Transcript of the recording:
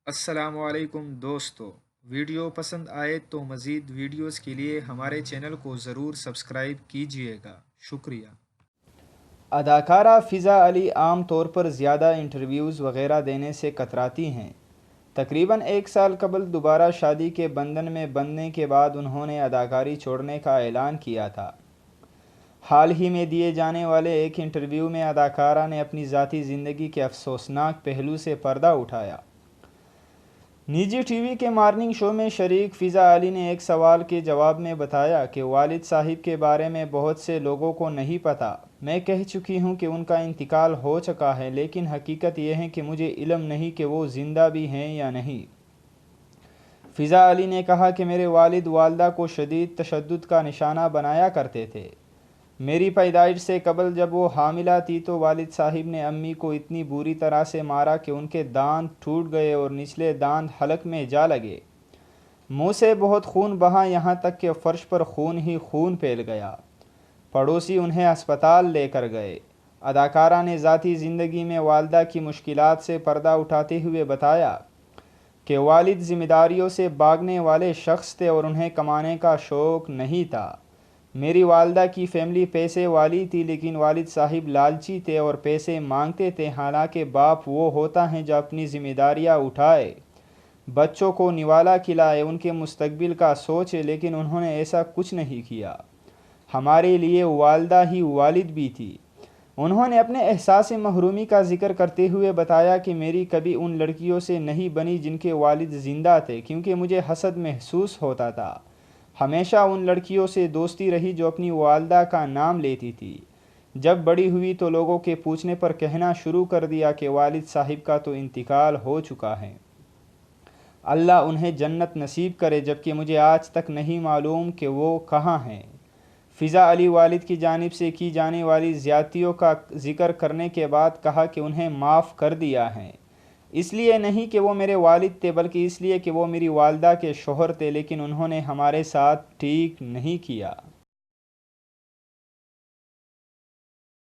السلام علیکم دوستو، ویڈیو پسند آئے تو مزید ویڈیوز کے لیے ہمارے چینل کو ضرور سبسکرائب کیجیے گا، شکریہ۔ اداکارہ فضا علی عام طور پر زیادہ انٹرویوز وغیرہ دینے سے کتراتی ہیں۔ تقریباً 1 سال قبل دوبارہ شادی کے بندھن میں بندھنے کے بعد انہوں نے اداکاری چھوڑنے کا اعلان کیا تھا۔ حال ہی میں دیے جانے والے ایک انٹرویو میں اداکارہ نے اپنی ذاتی زندگی کے افسوسناک پہلو سے پردہ اٹھایا۔ نجی ٹی وی کے مارننگ شو میں شریک فضا علی نے ایک سوال کے جواب میں بتایا کہ والد صاحب کے بارے میں بہت سے لوگوں کو نہیں پتہ۔ میں کہہ چکی ہوں کہ ان کا انتقال ہو چکا ہے، لیکن حقیقت یہ ہے کہ مجھے علم نہیں کہ وہ زندہ بھی ہیں یا نہیں۔ فضا علی نے کہا کہ میرے والد والدہ کو شدید تشدد کا نشانہ بنایا کرتے تھے۔ میری پیدائش سے قبل جب وہ حاملہ تھی تو والد صاحب نے امی کو اتنی بری طرح سے مارا کہ ان کے دانت ٹوٹ گئے اور نچلے دانت حلق میں جا لگے۔ منہ سے بہت خون بہا، یہاں تک کہ فرش پر خون ہی خون پھیل گیا۔ پڑوسی انہیں ہسپتال لے کر گئے۔ اداکارہ نے ذاتی زندگی میں والدہ کی مشکلات سے پردہ اٹھاتے ہوئے بتایا کہ والد ذمہ داریوں سے بھاگنے والے شخص تھے اور انہیں کمانے کا شوق نہیں تھا۔ میری والدہ کی فیملی پیسے والی تھی، لیکن والد صاحب لالچی تھے اور پیسے مانگتے تھے، حالانکہ باپ وہ ہوتا ہے جو اپنی ذمہ داریاں اٹھائے، بچوں کو نوالا کھلائے، ان کے مستقبل کا سوچے، لیکن انہوں نے ایسا کچھ نہیں کیا۔ ہمارے لیے والدہ ہی والد بھی تھی۔ انہوں نے اپنے احساس محرومی کا ذکر کرتے ہوئے بتایا کہ میری کبھی ان لڑکیوں سے نہیں بنی جن کے والد زندہ تھے، کیونکہ مجھے حسد محسوس ہوتا تھا۔ ہمیشہ ان لڑکیوں سے دوستی رہی جو اپنی والدہ کا نام لیتی تھی۔ جب بڑی ہوئی تو لوگوں کے پوچھنے پر کہنا شروع کر دیا کہ والد صاحب کا تو انتقال ہو چکا ہے، اللہ انہیں جنت نصیب کرے، جبکہ مجھے آج تک نہیں معلوم کہ وہ کہاں ہیں۔ فضا علی والد کی جانب سے کی جانے والی زیادتیوں کا ذکر کرنے کے بعد کہا کہ انہیں معاف کر دیا ہے، اس لیے نہیں کہ وہ میرے والد تھے، بلکہ اس لیے کہ وہ میری والدہ کے شوہر تھے، لیکن انہوں نے ہمارے ساتھ ٹھیک نہیں کیا۔